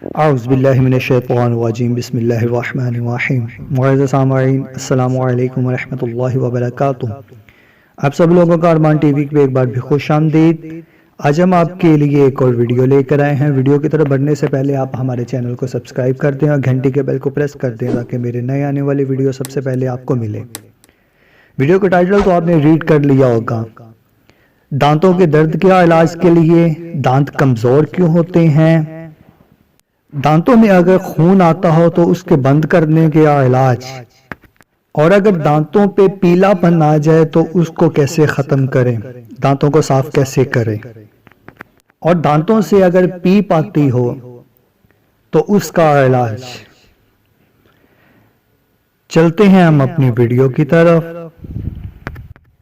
اعوذ باللہ من الشیطان الرجیم بسم اللہ الرحمن الرحیم۔ معزز سامعین، السلام علیکم ورحمۃ اللہ وبرکاتہ۔ آپ سب لوگوں کا ارمان ٹی وی پہ ایک بار بھی خوش آمدید۔ آج ہم آپ کے لیے ایک اور ویڈیو لے کر آئے ہیں۔ ویڈیو کی طرف بڑھنے سے پہلے آپ ہمارے چینل کو سبسکرائب کر دیں اور گھنٹی کے بیل کو پریس کر دیں تاکہ میرے نئے آنے والی ویڈیو سب سے پہلے آپ کو ملے۔ ویڈیو کا ٹائٹل تو آپ نے ریڈ کر لیا ہوگا۔ دانتوں کے درد کے علاج کے لیے دانت کمزور کیوں ہوتے ہیں، دانتوں میں اگر خون آتا ہو تو اس کے بند کرنے کے علاج، اور اگر دانتوں پہ پیلا پن آ جائے تو اس کو کیسے ختم کریں، دانتوں کو صاف کیسے کریں، اور دانتوں سے اگر پیپ آتی ہو تو اس کا علاج۔ چلتے ہیں ہم اپنی ویڈیو کی طرف۔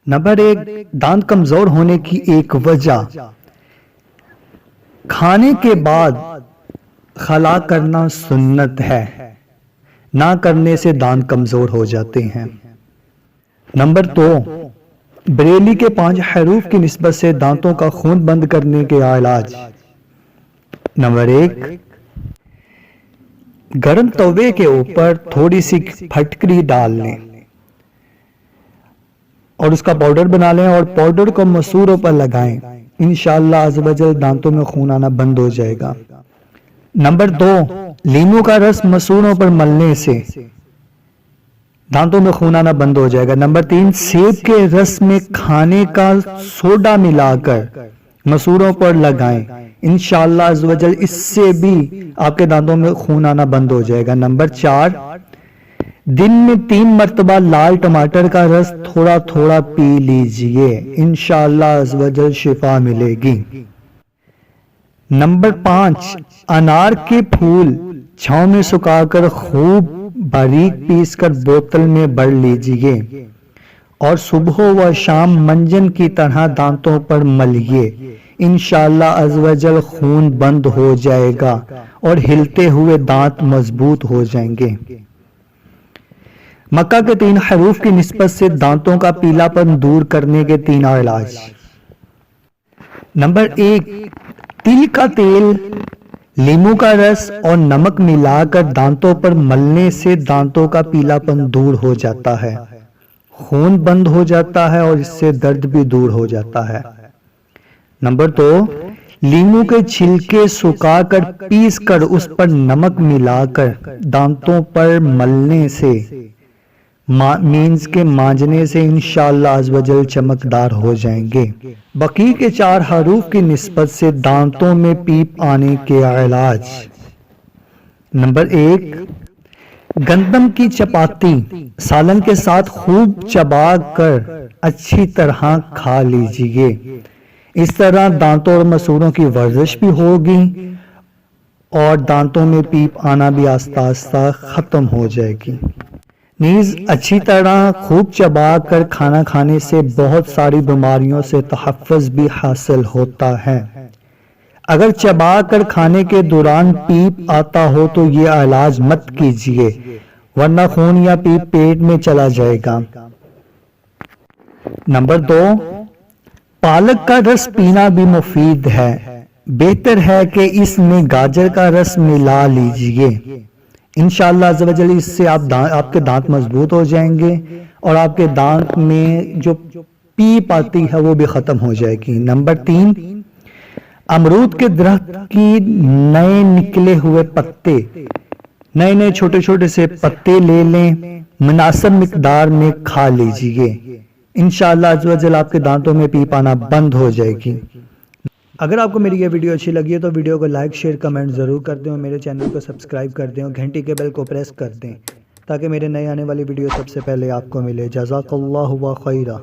نمبر 1، دانت کمزور ہونے کی ایک وجہ کھانے کے بعد خلا کرنا سنت ہے، نہ کرنے سے دانت کمزور ہو جاتے ہیں۔ نمبر 2، بریلی کے 5 حروف کی نسبت سے دانتوں کا خون بند کرنے کے علاج۔ نمبر 1، گرم توے کے اوپر تھوڑی سی پھٹکری ڈال لیں اور اس کا پاؤڈر بنا لیں اور پاؤڈر کو مسوروں پر لگائیں، انشاءاللہ عز و جل دانتوں میں خون آنا بند ہو جائے گا۔ نمبر 2، لیموں کا رس مسوروں پر ملنے سے دانتوں میں خون آنا بند ہو جائے گا۔ نمبر 3، سیب کے رس میں کھانے کا سوڈا ملا کر مسوروں پر لگائیں، انشاءاللہ عز و جل اس سے بھی آپ کے دانتوں میں خون آنا بند ہو جائے گا۔ نمبر 4، دن میں 3 مرتبہ لال ٹماٹر کا رس تھوڑا تھوڑا پی لیجئے، انشاءاللہ عز و جل شفا ملے گی۔ نمبر 5، انار کے پھول چھاؤں میں سکھا کر خوب باریک پیس کر بوتل میں بھر لیجئے اور صبح و شام منجن کی طرح دانتوں پر ملیے، انشاءاللہ عز و جل خون بند ہو جائے گا اور ہلتے ہوئے دانت مضبوط ہو جائیں گے۔ مکہ کے 3 حروف کی نسبت سے دانتوں کا پیلا پن دور کرنے کے 3 علاج۔ نمبر 1، تل کا تیل، لیموں کا رس اور نمک ملا کر دانتوں پر ملنے سے دانتوں کا پیلا پن دور ہو جاتا ہے، خون بند ہو جاتا ہے اور اس سے درد بھی دور ہو جاتا ہے۔ نمبر 2، لیموں کے چھلکے سکھا کر پیس کر اس پر نمک ملا کر دانتوں پر ملنے سے مینز کے مانجنے سے انشاءاللہ عز و جل چمکدار ہو جائیں گے۔ باقی کے 4 حروف کی نسبت سے دانتوں میں پیپ آنے کے علاج۔ نمبر 1، گندم کی چپاتی سالن کے ساتھ خوب چبا کر اچھی طرح کھا لیجئے، اس طرح دانتوں اور مسوروں کی ورزش بھی ہوگی اور دانتوں میں پیپ آنا بھی آہستہ آہستہ ختم ہو جائے گی۔ نیز اچھی طرح خوب چبا کر کھانا کھانے سے بہت ساری بیماریوں سے تحفظ بھی حاصل ہوتا ہے۔ اگر چبا کر کھانے کے دوران پیپ آتا ہو تو یہ علاج مت کیجیے ورنہ خون یا پیپ پیٹ میں چلا جائے گا۔ نمبر 2، پالک کا رس پینا بھی مفید ہے، بہتر ہے کہ اس میں گاجر کا رس ملا لیجئے، انشاءاللہ عز و جل اس سے آپ کے دانت مضبوط ہو جائیں گے اور آپ کے دانت میں جو پیپ آتی ہے وہ بھی ختم ہو جائے گی۔ نمبر 3، امرود کے درخت کی نئے نکلے ہوئے پتے، نئے چھوٹے چھوٹے سے پتے لے لیں، مناسب مقدار میں کھا لیجئے، انشاءاللہ عز و جل آپ کے دانتوں میں پیپ آنا بند ہو جائے گی۔ اگر آپ کو میری یہ ویڈیو اچھی لگی ہے تو ویڈیو کو لائک شیئر کمنٹ ضرور کر دیں اور میرے چینل کو سبسکرائب کر دیں اور گھنٹی کے بیل کو پریس کر دیں تاکہ میرے نئے آنے والی ویڈیو سب سے پہلے آپ کو ملے۔ جزاک اللہ خیرہ۔